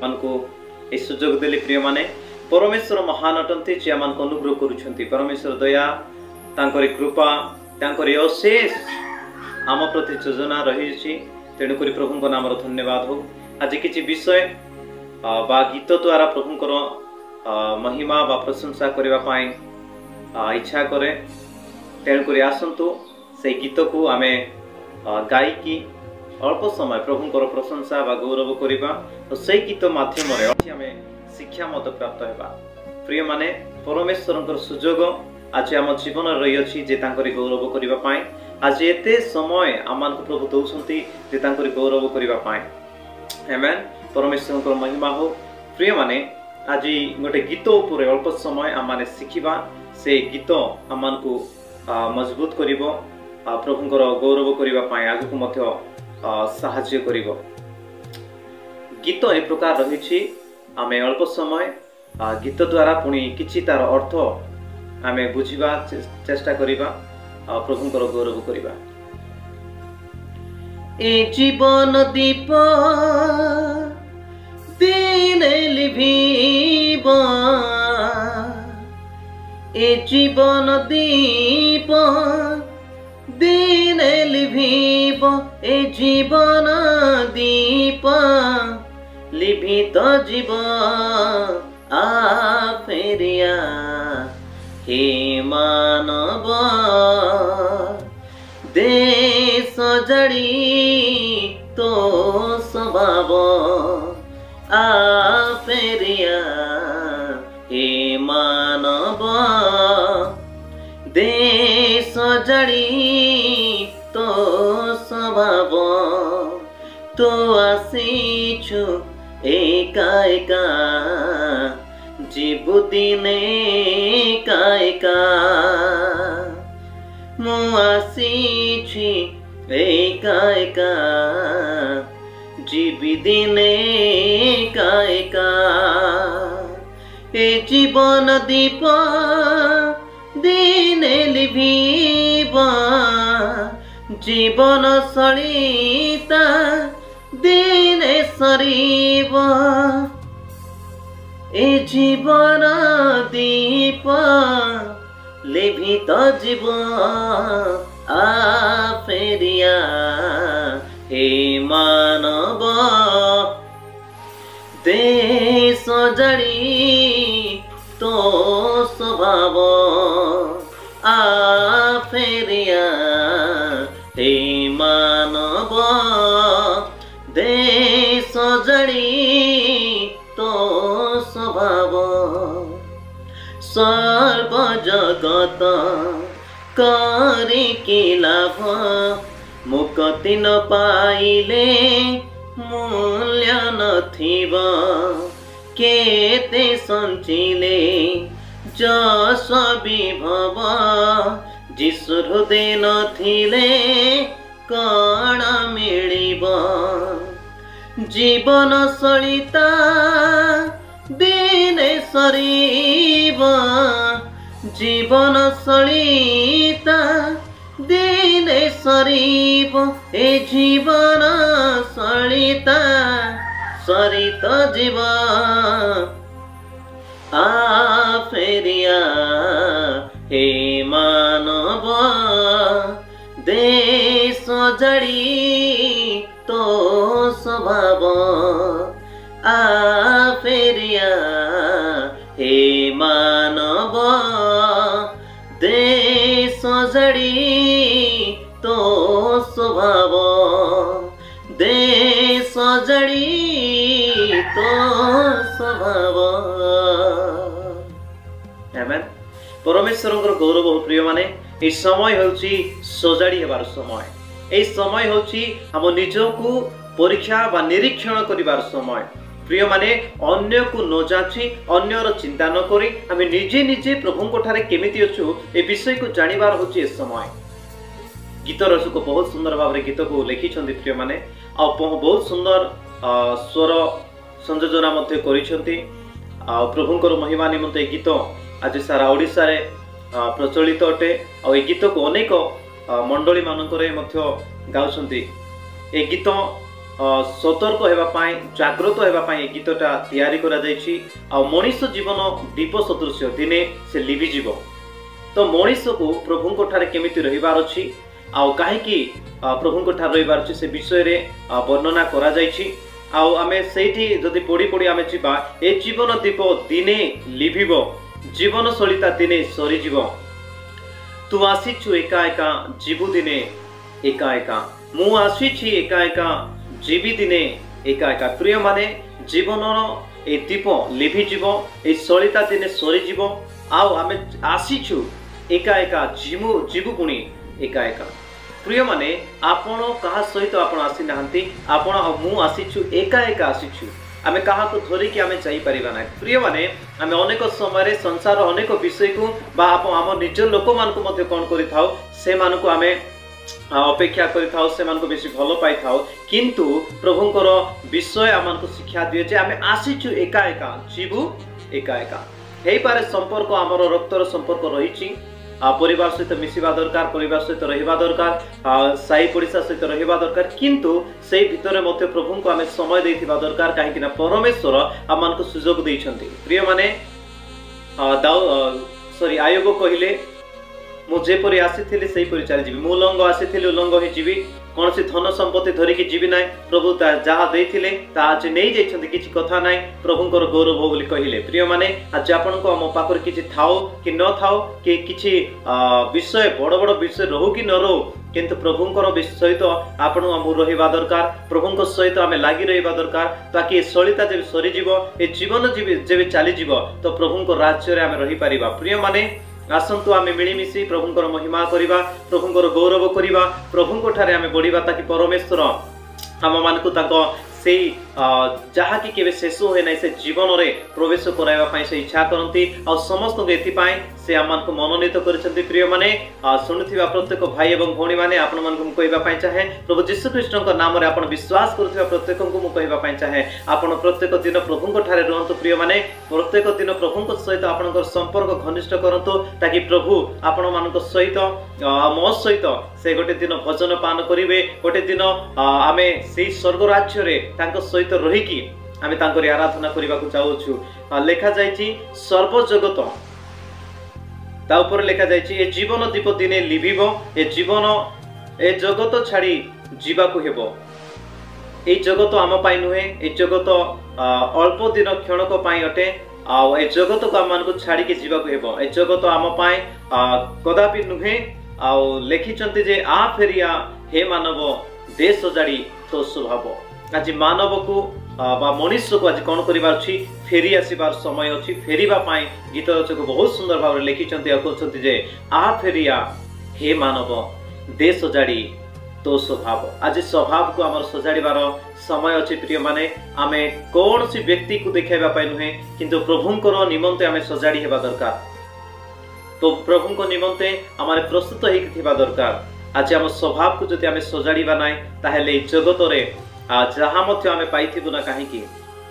मानकु ए सुजोग देले प्रिय माने परमेश्वर महान अटंती जे आमको अनुग्रह करूछंती परमेश्वर दया तांकरी कृपा तांकरी अशेष आम प्रति योजना रही तेणुक प्रभु नाम धन्यवाद हो। आज किसी विषय बा गीत द्वारा प्रभुंकर महिमा बा प्रशंसा करने इच्छा करे तेणुक आसतु से गीत को आम गायकी अल्प समय प्रभुंकर प्रशंसा बा गौरव करवा तो से गीत माध्यम आम शिक्षा मत प्राप्त होगा। प्रिय माने परमेश्वर सुजोग आज आम जीवन रही अच्छी जे तांकरी गौरव करने आज एते समय आम प्रभु दौरान जे तांकरी गौरव करने आमेन परमेश्वर महिमा हो। प्रिय माने आज गोटे गीत उपर अल्प समय आम माने शिखिबा से गीत आम को मजबूत करिवो प्रभुंकर गौरव करने आगु मध्य साहाय्य करिवो। गीत ए प्रकार रही आम अल्प समय गीत द्वारा पुणी किछि तार अर्थ आम बुझा चेष्टा करिबा प्रभुंकर गौरव करिबा। ए जीवन दीप दिने लिभिबा ए जीवन दीप दिने लिभिबा ए जीवन दीप लिभित जीव आ फेरिया हे मानव देश जड़ी तो स्वभाव आ फेरिया हे मानव देश जड़ी तो स्वभाव तो आसीछु एका एका जीवु दिने एका एका मु आसीछि एका एका जीवि दिने एका एका ए जीवन दीप दिने लिभिबा जीवन सलिता दिने सरिबा ए जीवन दीप लिभित जीव आ फेरिया हे मानव देश जड़ी तो स्वभाव आ फेरिया हे मानव देश जड़ी तो स्वभाव सर्व जगत करी कि लाभ मुक्ति न पाइले मूल्य नथिब केते संचिले जस विभव जिसु हृदय नथिले कण मिलिब जीवन सलिता दिने सरिब जीवन सलिता दिने सरिब ए जीवन सलिता सरित जीव आ फेरिया हे मानव देश जड़ी तो स्वभाव आ फेरिया हे मानव देश जड़ी तो स्वभाव देश जड़ी तो स्वभाव। आमेन परमेश्वर गौरव प्रिय माने ए समय होची सजाड़ी हेबार समय ए समय होची हम निजको परीक्षा बा निरीक्षण करिवार समय। प्रिय माने अन्य को न जाची अन्यर चिंता न करी आम निजे निजे प्रभु ठारे केमिति अछु ए विषय को जानिबार होची ए समय। गीत रचक बहुत सुंदर भाव में गीत को लिखिछन्ति प्रिय माने आ बहुत सुंदर स्वर संयोजना मध्य करिछन्ति आ प्रभुंकर महिमा निमंते गीत आज सारा ओडिसा रे प्रचलित अटे आ ए गीत को अनेक मंडली मानकरे मध्य गाउछन्ति। ए गीत सतर्क होगापाई जागृत होगापाई गीतटा तैयारी करा जायछि। आ मनीष जीवन दीप सदृश दिने से लिभिजिव। तो मनीष को प्रभु ठारे केमिति रहिबार अछि आ काहेकि प्रभु ठारे रहिबार अछि से विषय रे वर्णना करा जायछि। आउ आमे सेठी जदि पढ़ी पढ़ी आमे जिबा ए जीवन दीप दिने लिभिब जीवन सलिता दिने सरीजिव। तू आसीछु एका एका जीवु दिने एका एका मु आसीछि एका एका जीवी दिने एका एका। प्रिय माने जीवन ए दीप लिभिजिव ए सलिता दिने सरीजिव। आउ आमे आसीछु एका एका जीवु पुणी एका एका। प्रिय माने आपण कहा सहित आपण आसी नाहंती आपण मु आसीछु एका एका आसीछु। आमे कहा को धरिकी आमे जाई परिबा ना। प्रिय माने आमे अनेक समय संसार अनेक विषय को बा आम निज लोक मान को मध्य कोन करि थाउ से मान को आमे अपेक्षा करि थाउ से मान को बेसी भलो पाई थाउ। किंतु प्रभुंकर विषय आमान को शिक्षा दिए जे आमे आसीछु एका एका जीवु एका एका। हेई पारे संपर्क आमर रक्तर संपर्क रहिछि। परिवार सहित मिसिबा दरकार परिवार सहित रहिबा दरकार साई पड़िशा सहित रहिबा दरकार। किंतु सेई भितरे मते प्रभु को आमे समय देथिबा दरकार काहेकि ना परमेश्वर आमान को सुजोग दैछंती। प्रिय माने आयोग कहिले मु जेपरि आसीथिली सेई परि चली जिबि मु लंग आसीथिली उलंग होई जिबि कौन सी धन संपत्ति धरिकी जीवी ना। प्रभु जहाँ देथिले ता आज नहीं जाइछंती किछि कथा नाय प्रभुंकर गौरव बोली कहिले। प्रिय माने आज आपन को मो पाखर किछि थाओ कि न थाओ कि किछि विषय बड़ बड़ विषय रहू कि न रहू किंतु प्रभुंकर सहित आपण आम रहिबा दरकार प्रभुंक सहित आमे लागि रहिबा दरकार ताकि सलिता जेबे सरी जीव ए जीवन जेबे चली जीव तो प्रभुंक राज्य रे आमे रहि परिबा। प्रिय माने आसंतु आमे मिलीमिशी प्रभुंकर महिमा करिबा प्रभुंकर गौरव करिबा प्रभुंक ठारे आमे बढ़िबा ताकि परमेश्वर आम मानकु ताको से जहा कि केबे शेष होय नै से जीवन रे प्रवेश कराइबा पई से इच्छा करंती आ समस्त को एथि पई से आमान को मनोनीत करछंती। प्रिय माने सुनुथिबा प्रत्येक भाई एवं भौणी माने आपण मान को कहबा पई चाहे प्रभु यीशु ख्रीष्टन को नाम रे आपण विश्वास करथिबा प्रत्येक को मु कहबा पई चाहे आपण प्रत्येक दिन प्रभु को ठारे रहंतु। प्रिय माने प्रत्येक दिन प्रभु को सहित आपनकर संपर्क घनिष्ठ करंतु ताकि प्रभु आपण मान को सहित मो सहित से गोटे दिन भजन पान करिवे गोटे दिन आमे सेई स्वर्ग राज्य रे तांको सहित रहिकी आमे तांको आराधना करबा को चाहूछु। लेखा जायछि सर्व जगत ता ऊपर लेखा जायछि ए जीवन दीप दिने लिभिबो ए जीवन ए जगत छाड़ी जीवा को हेबो। ए जगत आम पाई नुहे ए जगत अल्प दिन क्षणक पाई अटे आ ए जगत को आम को छाड़ी के जीवा को हेबो। ए जगत आम पाई कदापि नुहे आ लेखिचंती जे आ फेरिया हे मानव देश जाड़ी तो स्वभाव। आज मानव को बा मनुष्य को आज कौन करिबार अछि फेरी आसीबार समय अछि। फेरीबा पाई गीत रचक बहुत सुंदर भाव रे लिखिचंती आ कहचंती जे आ फेरिया हे मानव देश जाड़ी तो स्वभाव। आज स्वभाव को आमर सजाड़ीबार समय अछि। प्रिय माने आमे कौन सी व्यक्ति को देखाइबा पाई नुहे किंतु प्रभुंकर निमंते आमे सजाड़ी हेबा दरकार। तो प्रभु को निमंते आमारे प्रस्तुत हेकि थिबा दरकार। आज आम स्वभाव को जदि आमे सजाड़ीबा नाय ताहेले जगत रे जहाँ मध्य आमे पाइथिबु ना काहेकि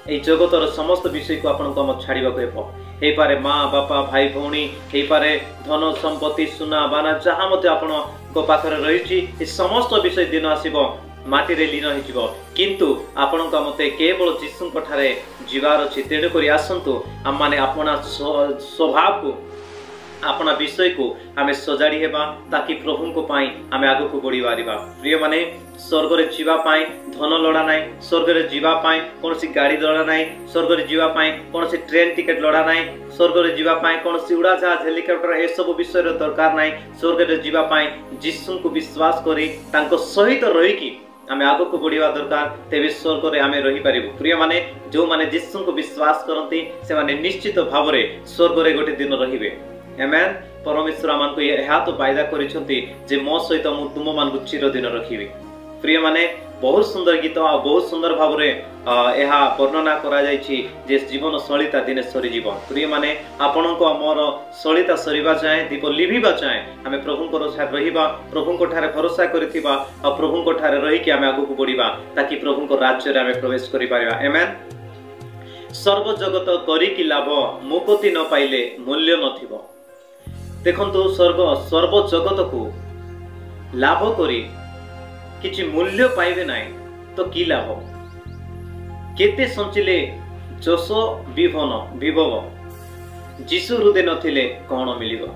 ए जगतर समस्त विषय को आपण को हम छाड़ीबा को हेबो। हे पारे माँ बापा भाई भौणी हे पारे धन संपत्ति सुना बाना जहाँ मध्य आपण को पाखरे रहिछि ए समस्त विषय दिन आसीबो माटी रे लीन होइजिबो किंतु आपण को मते केवल यीशु को ठारे जीवार अछि। तेणु करी आसंतु हम माने अपना स्वभाव को अपना विषय को आमे सजाड़ी हेबा ताकि प्रभु को पाई आमे आगु को बढ़ी पारिबा। प्रिय माने स्वर्ग रे जीवा पाई धन लड़ा नाई स्वर्ग रे जीवा पाई कोनसी गाड़ी लड़ा नाई स्वर्ग रे जीवा पाई कोनसी ट्रेन टिकट लड़ा नाई स्वर्ग रे जीवा पाई कोनसी उड़ा जहाज हेलिकॉप्टर ए सब विषय रे दरकार नाई। स्वर्ग रे जीवा पाई यीशु को विश्वास करी तांको सहित रही की आमे आगु को बढ़िया दरकार तेबे स्वर्ग रे आमे रही पारिबु। प्रिय माने जो माने यीशु को विश्वास करंती से माने निश्चित भाव रे स्वर्ग रे गोटे दिन रहिबे। आमेन। परमेश्वर आमान को यह तो वायदा करिसंती जे मो सहित मु तुम मान को चिरदिन रखिबे। प्रिय माने बहुत सुंदर गीत आ बहुत सुंदर भाव रे एहा वर्णना करा जायछि जे जीवन सलिता दिने सरी जीवन। प्रिय माने आपन को मोर सलिता सरीबा जाय दीप लिभिबा जाय आमे प्रभु को साथ रहिबा प्रभु को ठारे भरोसा करिथिबा आ प्रभु को ठारे रही कि आमे आगु को बढ़िबा ताकि प्रभु को राज्य रे आमे प्रवेश करि पारिबा। आमेन। सर्व जगत करी कि लाभ मुक्ति न पाइले मूल्य नथिबो। देखंतु सर्व जगत को लाभ करी किछि मूल्य पाइबे नाई तो कि लाभ केते संचिले जस विभव जीशु हृदय नथिले कौन मिलिबो।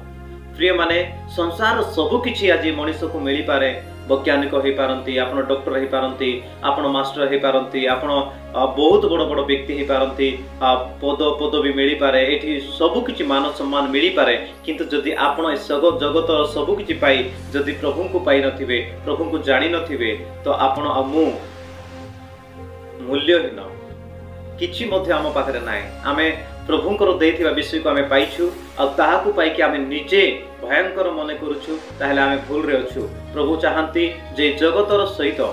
प्रिय माने संसार सबु किछि आज मनुष्य को मिली पारे। वैज्ञानिक हो पारती, आपण डॉक्टर हो पारती, आपण मास्टर हो पारती, आपण बहुत बड़ बड़ व्यक्ति हो पारती, पदवी मिली पारे, एठी सबु किछि मान सम्मान मिली पारे। किंतु जदि आपण जगत सबु किछि पाई जदि प्रभु को पाई नथिबे, प्रभु को जानि नथिबे, तो आपण मु मूल्यहीन किछि मध्ये आम पाखरे नाय। आमे प्रभुंकर देइथिबा विषय को आमे पाइछु आ ताहाकु पाइकि आमे निजे भयंकर मने करूछु, ताहेले आमे भूल रे अछु। प्रभु चाहंती जे जगतर सहित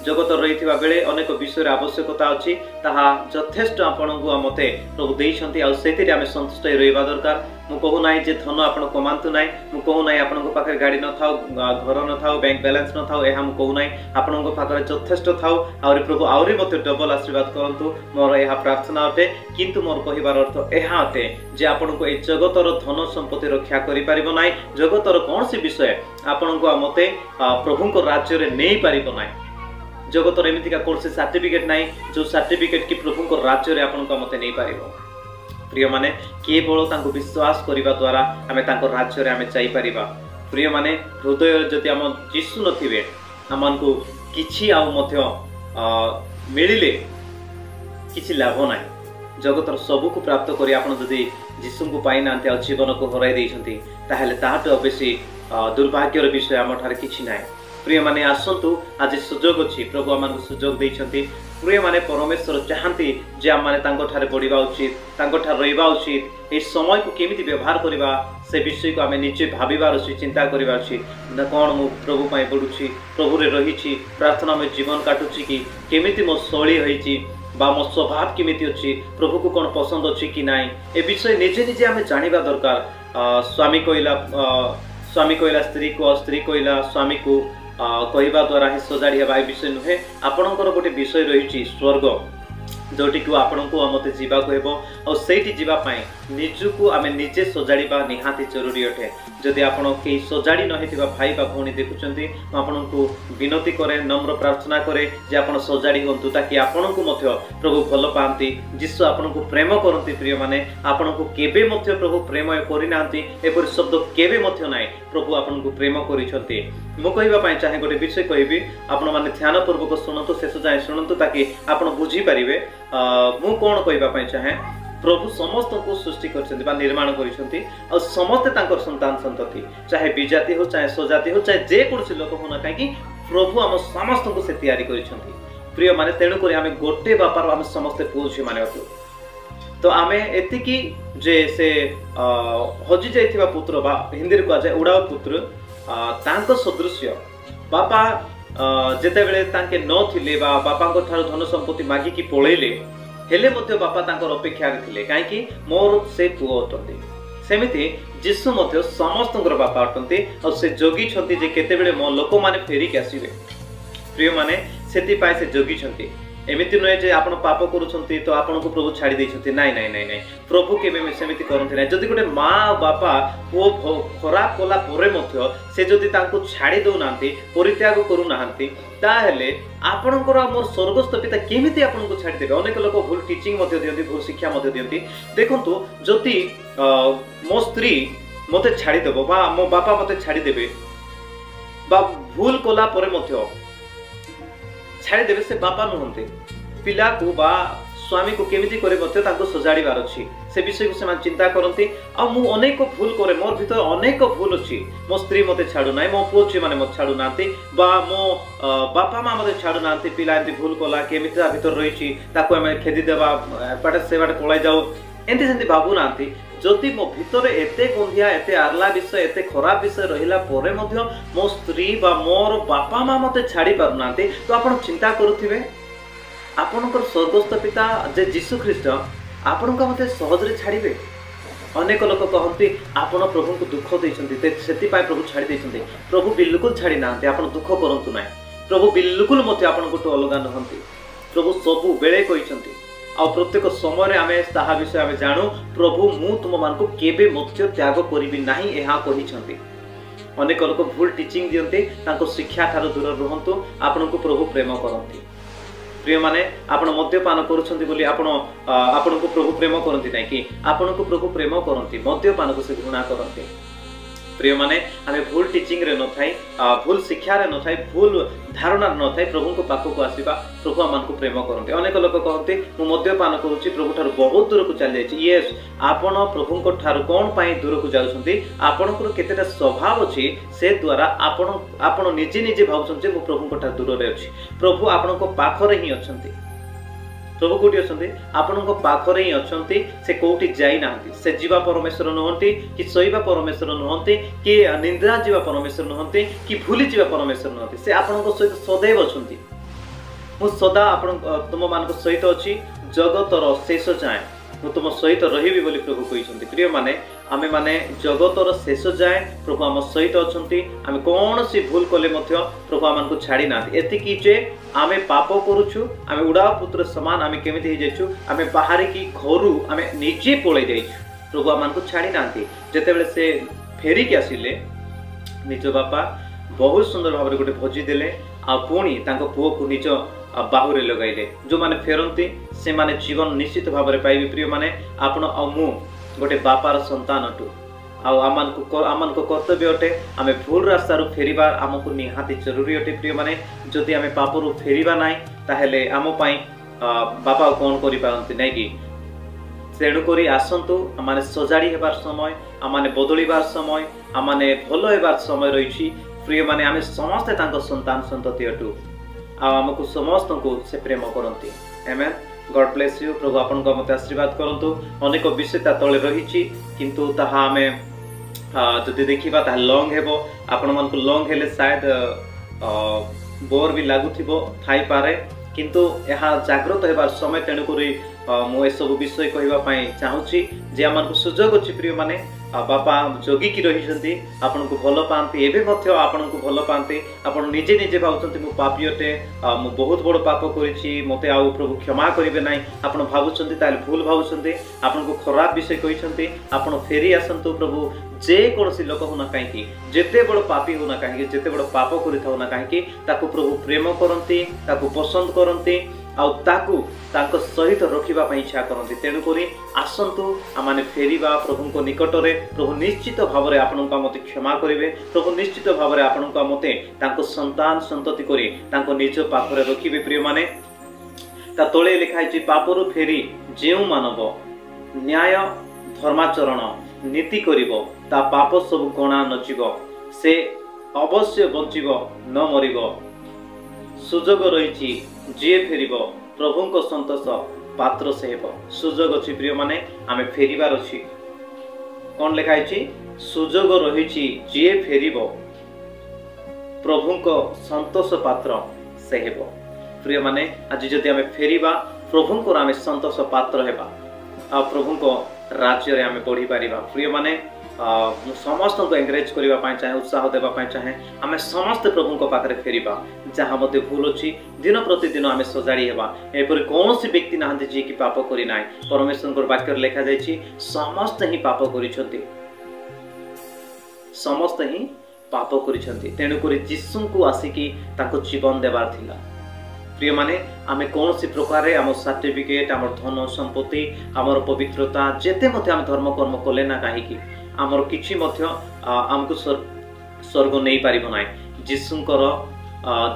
जगत रहिथिबा बेले अनेक विषय आवश्यकता अछि, ताहा यथेष्ट आपणको मते प्रभु देइछंती आ सेतिरे आमे संतुष्ट रहिबा दरकार। मु कहू नाइ जे धन आपण कमांतु नाइ, मु कहू नाइ आपणको पाखरे गाड़ी न थाउ, घर न थाउ, बैंक बैलेंस न थाउ, एहा मु कहू नाइ। आपणको पाखरे यथेष्ट थाउ आउरी प्रभु आउरी मते डबल आशीर्वाद करंतु, मोर एहा प्रार्थना अटे। किंतु मोर कहिबार अर्थ एहा अटे जे आपणको ए जगतर धन संपत्ति रक्षा करि परिबो नाइ, जगतर कोनसी विषय आपणको मते प्रभुको राज्य रे नै परिबो नाइ। जगतर एमितिका कोर्स सर्टिफिकेट नाइ जो सर्टिफिकेट की प्रभु को राज्य रे आपन को मते नै पारिबो। प्रिय माने केवल तांको विश्वास करिबा द्वारा आमे तांको राज्य रे आमे जाई परिबा। प्रिय माने हृदय जति हम जीसु नथिबे हमन को किछि आ मध्य मिलिले किछि लाभ नाइ। जगतर सबु को प्राप्त करी आपन जदि जीसु को पाइ नांते आ जीवन को हराई दैछंती, ताहेले ताहाटो बेसी दुर्भाग्यर विषय हम ठारे किछि नाइ। प्रिय माने आसंतु आज सुजोग अछि, प्रभु आमान सुजोग दैछंती। प्रिय माने परमेश्वर चाहंती जे आम माने तांको ठारे बढ़िबा उचित, तांको ठारे रहिबा उचित। ए समय को केमिति व्यवहार करिबा से विषय को आमे निचे भाबिबार अछि, चिंता करिबार अछि। ना कोन मु प्रभु पई पडुछि, प्रभु रे रहिछि, प्रार्थना में जीवन काटुछि कि केमिति मो शैली होइछि बा मो स्वभाव केमिति अछि, प्रभु को कोन पसंद अछि कि नाइ, ए विषय निजे निजे आमे जानिबा दरकार। स्वामी कहला स्त्री को, स्त्री कहला स्वामी को कहवा द्वारा ही सजाड़ी हवा विषय नुहे। आपणकर गोटे विषय रही स्वर्ग, जोटी को आपण को मते जीवा को हेबो और सेठी जीवा पाए निजु आमे निजे सजाड़ीबा निहाती जरूरी अटे। जदि आपण के सजाड़ी न हेतिबा भाई बा भौणी देखुचंती, आपण को विनती करे, नम्र प्रार्थना करे जे आपण सजाड़ी हंतु, ताकि आपण को मध्य प्रभु भल पांती, जिसु आपण को प्रेम करंती। प्रिय माने आपण को केबे मध्य प्रभु प्रेम करि नांती, एपर शब्द केबे मध्य नाइ, प्रभु आपण को प्रेम करिसंती। मु कहबा पई चाहे गोटे विषय कहबी, आपण माने ध्यान पूर्वक सुनंतु, शेष जाय सुनंतु, ताकि आपण बुझी परिबे मु कोन कहबा पई चाहे। प्रभु समस्त को सृष्टि करछन्ती बा निर्माण करछन्ती और समस्त तांकर संतान संतति, चाहे विजाति हो, चाहे स्वजाति हो, चाहे जे कोनसी लोक हो ना काहेकि प्रभु हम समस्त को से तैयारी करछन्ती। प्रिय माने तेणु करी आमे गोटे बापार आमे समस्त पुओ छी माने अतु। तो आमे एतिकी जे से हजि जाइथिबा पुत्र बा हिंदी रे कहै उडाव पुत्र, तांको सदृश्य बापा जेते बेले तांके न थिले बा बापा को थारो धन संपत्ति मागी की पळेले, हेले मध्य बापा तांकर अपेक्षा थिले काहेकि मोर से पुओ अटंती। सेमिति जीसु मध्य समस्तଙ୍କର बापा अटंती और से जोगी छंती जे केते बेले मो लोक माने फेरी के आसीबे। प्रिय माने सेति पाए से जोगी छंती। एमिति नय जे आपण पाप करूछंती तो आपण को प्रभु छाडी दैछंती, नाइ नाइ नाइ नाइ, प्रभु केबे सेमिति करंती नाइ। जदि गोटे माँ बापा पुओ खराब कला परे मध्य से जदि तांको छाडी दउ नांती, परित्याग करू नांती, ताहेले आपणकर मोर स्वर्गस्थ पिता केमिति आपण को छाडी देबे। अनेक लोक भूल टीचिंग मध्य दियंती, भूल शिक्षा मध्य दियंती। देखंतु जदि मो स्त्री मते छाडी देबो बा मो बापा मते छाडी देबे बा भूल कला परे मध्य छाड़ी देवे, से बापा नुहंते पिला को बा स्वामी को केमिति करे मते ताको सजाड़ीबार अछि, से विषय को से चिंता करंती। आ मु अनेक भूल करे, मोर भीतर अनेक भूल अछि, मो स्त्री मते छाडू नाइ, मो पुओ छी माने मते छाडू नांती, बा मो बापा माँ मते छाडू नांती, पिला एंती भूल कला केमिति ता भीतर रहिछि ताको हम खेदी देबा पाटे से बाटे पळाइ जाऊ, एंती सेंती बाबू नांती। जदि मो भीतर एते गंधिया, एते आरला विषय, एते खराब विषय रहिला परे मध्य मो स्त्री बा मोर बापा माँ मते छाडी पारु नांती, तो आपण चिंता करूथिबे आपणकर स्वर्गस्थ पिता जे जीसु ख्रीस्ट आपण को मते सहज रे छाडीबे। अनेक लोक कहंती आपण प्रभु को दुख दैछंती, सेति पाए प्रभु छाडी दैछंती। प्रभु बिल्कुल छाडी नांती, आपण दुख करंतु नाही। प्रभु बिल्कुल मते आपण को अलगा नहंती। प्रभु सबु बेले कहिसंती आ प्रत्येक समय आमे ताहा विषय आमे जानू, प्रभु मु तुम मान को केबे मत्य त्याग करिबि नाही एहा कहिसंती। अनेक लोक भूल टीचिंग दियंते, तांको शिक्षा ठारो दूर रहंतु, आपण को प्रभु प्रेम करंती। प्रिय माने आपण मद्यपान करूछंती बोली आपण को प्रभु प्रेम करंती नै कि आपण को प्रभु प्रेम करंती मद्यपान को से घृणा करंती। प्रिय माने आमे भूल टीचिंग रे न थाई भूल शिक्षा रे न थाई भूल धारणा न थाई प्रभु को पाखो को आसीबा प्रभु आमान को प्रेम करंती। अनेक लोक कहंती मु मद्यपान करूची प्रभु ठार बहुत दूर को चल जायछि। यस आपण प्रभु को ठार कोन पई दूर को जाउछंती आपण को केतेटा स्वभाव अछि से द्वारा आपण निजे निजे भाउछंती मु प्रभु को ठार दूर रे अछि। प्रभु आपण को पाखो रे ही अछंती। प्रभु कोठी अछंती आपण को पाखरे ही अछंती। से कोठी जाई नांती से जीवा परमेश्वर नहंती कि सोईबा परमेश्वर नहंती कि निंद्रा जीवा परमेश्वर नहंती कि भूली जीवा परमेश्वर नहंती। से आपण को सहित सदैव अछंती। मु सदा आपण तुम मान को सहित अछि जगतर शेष जाए मु तुम सहित रहिबी बोली प्रभु कहिसंती। प्रिय माने आमे माने जगतर शेष जाए प्रभु आम सहित अछंती। आमे कोन सी भूल कले मध्य प्रभु आमान को छाड़ी नांती। एति कि जे आमे पाप करूछु आमे उडा पुत्र समान आमे केमिति हे जायछु आमे बाहर की घरु आमे निजे पळै जायछु प्रभु आमान को छाड़ी नांती। जेतेबेले से फेरी के आसिले निज बापा बहुत सुंदर भाव गोटे भोजी देले आ पुणी तांको पुओ को निज बाहुरे लगाइले। जो माने फेरंती से माने जीवन निश्चित भाव में पाइबे। प्रिय माने आपण आ मु गोटे बापार संतान अटु आमान को कर्तव्य अटे आमे भूल रास्ता रु फेरिबा आमको निहाती जरूरी अटे। प्रिय माने जदि आमे पाप रु फेरिबा नाइ ताहेले आम पई बापा कोन करि पारंती नै कि तेणु करी आसंतु आमाने सजाड़ी हेबार समय आमाने बदलिबार समय आमाने भलो हेबार समय रहिछि। प्रिय माने आमे समस्त तांको संतान संतति अटु आमको समस्त को से प्रेम करंती। आमेन। God bless you. प्रभु आपन को मते आशीर्वाद करंतु। अनेक विषयता तळे रहिछि किंतु ताहा आमे जदि देखिबा ता लॉन्ग हेबो आपण मन को लॉन्ग हेले शायद बोर भी लागुथिबो थाई पारे किंतु यहा जागृत हेबार समय। तेणु करी मु ए सब विषय कहबा पई चाहूची जे आमान को सुजोग अछि। प्रिय माने बापा जोगी की रहिसंती आपन को भलो पांती एबे मध्य आपन को भलो पांती आपन निजे निजे भाउचंती मु पापी अटे मु बहुत बड़ पाप करिछि मते आउ प्रभु क्षमा करिवे नै आपन भाउचंती ताले भूल भाउचंती आपन को खराब विषय कहिसंती आपन फेरी आसंतु प्रभु जे कोनसी लोक होना काहेकि जेते बड़ पापी होना काहेकि जेते बड़ पाप करिथाउ ना काहेकि ताको प्रभु प्रेम करंती ताको पसंद करंती आउ ताकू तांको सहित रखिबा पई इच्छा करंती। तेणु करी आसंतु आमाने फेरिबा प्रभु को निकट रे प्रभु निश्चित भाव रे आपन का मते क्षमा करिवे प्रभु निश्चित भाव रे आपन का मते तांको संतान संतति करी तांको निज पाखरे रखिबे। प्रिय माने ता तळे लिखाइ छि पापरु फेरी जेउ मानव न्याय धर्माचरण नीति करिवो ता पाप सब गणा नचिबो से अवश्य बंचिबो न मरिबो सुजोग रहिछि जे फेरिबो प्रभु को संतोष पात्र से हेबो। सुजोग अछि प्रिय माने आमे फेरिबार अछि। कोन लिखाइ छि सुजोग रहिछि जे फेरिबो प्रभु को संतोष पात्र से हेबो। प्रिय माने आज जदि आमे फेरिबा प्रभु को आमे संतोष पात्र हेबा आ प्रभु को राज्य रे आमे बढ़ी पारिबा। प्रिय माने समस्त को एंकरेज करिबा पई चाहे उत्साह देबा पई चाहे आमे समस्त प्रभु को पाखरे फेरिबा जहाँ मते भूल अछि दिन प्रतिदिन आमे सजाड़ी हेबा। एपरि कोनोसी व्यक्ति नाहंती जे कि पाप करि नाय। परमेश्वर को वाक्य लिखा जाय छि समस्त ही पाप करिसंती समस्त ही पाप करिसंती। तेणु करी यीशु को आसिकी ताको जीवन देबार थिला। प्रिय माने आमे कौन सी प्रकार आम सर्टिफिकेट आम धन संपत्ति आमर पवित्रता जेते मते आम धर्म कर्म कले ना कहीं आमर किछि मध्य आमको स्वर्ग नहीं पारिबो नाय। जीशुंकर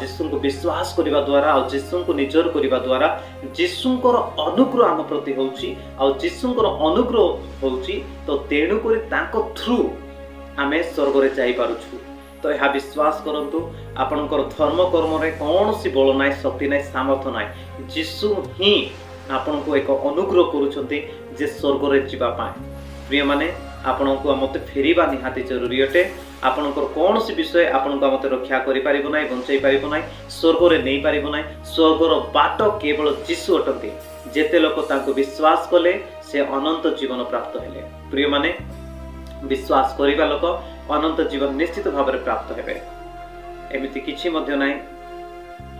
जीशुंको विश्वास करिबा द्वारा आ जीशुंको निजर करिबा द्वारा जीशुंकर अनुग्रह आम प्रति होउची आ जीशुंकर अनुग्रह होउची तो तेणु करी तांको थ्रू आमे स्वर्ग रे जाई पारुछु। तो यह विश्वास करंतु आपनकर धर्म कर्म रे कौन सी बल नाय शक्ति नाय सामर्थ नाय जीशु ही आपन को एक अनुग्रह करूछंती जे स्वर्ग रे जीवा पाए। प्रिय माने आपन को मते फेरिबा निहाती जरूरी अटे। आपनकर कौन सी विषय आपन को मते रक्षा करि पारिबो नाय बंचाई पारिबो नाय स्वर्ग रे नै पारिबो नाय। स्वर्गर बाट केवल जीशु अटंती। जेते लोक तांको विश्वास कले से अनंत जीवन प्राप्त हेले। प्रिय माने विश्वास करिबा लोक अनंत जीवन निश्चित भाव में प्राप्त हेबे। एमिति किछि मध्य नाय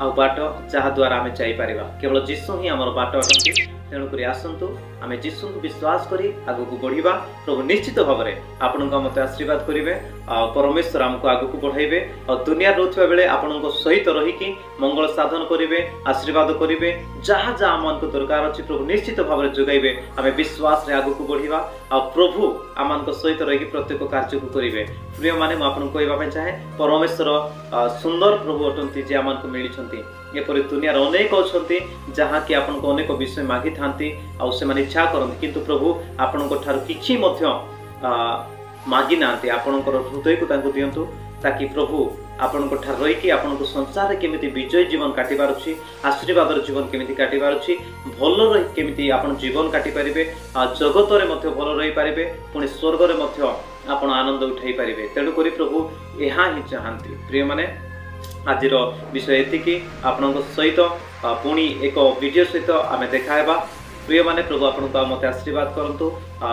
आ बाट जहा द्वारा आमे जाई परिबा केवल जीशु ही हमर बाट अटंती तेणुक आसतु आम जीशु को विश्वास करी आग को बढ़िबा। प्रभु निश्चित भाव में आपण मत आशीर्वाद करेंगे, परमेश्वर आमको आग को बढ़ाइबे और दुनिया रोथुवा बेले आपण सहित रहीकि मंगल साधन करेंगे, आशीर्वाद करेंगे। जहाँ जहाँ आम दरकार अच्छी प्रभु निश्चित भाव में जोगाइबे। आम विश्वास आग को बढ़िबा और प्रभु आम सहित रही प्रत्येक कार्य को करेंगे। प्रिय माने मुझे कहवाई चाहे परमेश्वर सुंदर प्रभु अटंती जे आम मिली एपरी दुनिया अनेक अच्छा जहाँ कि आपण को अनेक विषय मागी था से इच्छा करते किंतु प्रभु आपण कि मागी ना आपणकर हृदय को दिंतु ताकि प्रभु आपण रहीकि आपण संसार केमिति विजय जीवन काटिबार अछि, आशीर्वाद जीवन केमिति काटिबार अछि, भल रही केमिति आपण जीवन काटि पारिबे, जगत रे मध्य भल रही पारिबे, पुणी स्वर्ग रे मध्य आपण आनंद उठाई पारिबे। तेणु करी प्रभु यहाँ ही चाहती। प्रिय माने आज विषय एतिकी आपण सहित पुणी एक वीडियो सहित आम देखाइबा। प्रिय माने प्रभु आपण को मत आशीर्वाद करंतु,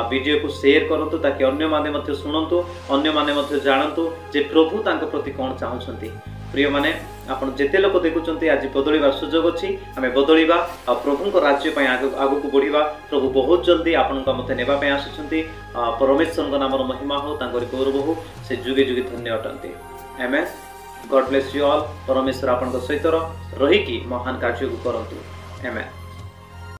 वीडियो को शेयर करंतु ताकि अन्य माने मध्य सुनंतु, अन्य माने मध्य जानंतु जे प्रभु तांको प्रति कोन चाहुछंती। प्रिय माने आपण जेते लोक देखुचंती आज बदलिबार सुजोग अछि, आमे बदलिबा आ प्रभु को राज्य पय आगु को बढ़िबा। प्रभु बहुत जल्दी आपण को मते नेबा पय आसुछंती। परमेश्वर को नामर महिमा हो, तांकर गौरव हो, से जुगे जुगे धन्य अटंती। आमेन। God bless you all. परमेश्वर आपण को सहित रही कि महान कार्य को करंतु। आमेन।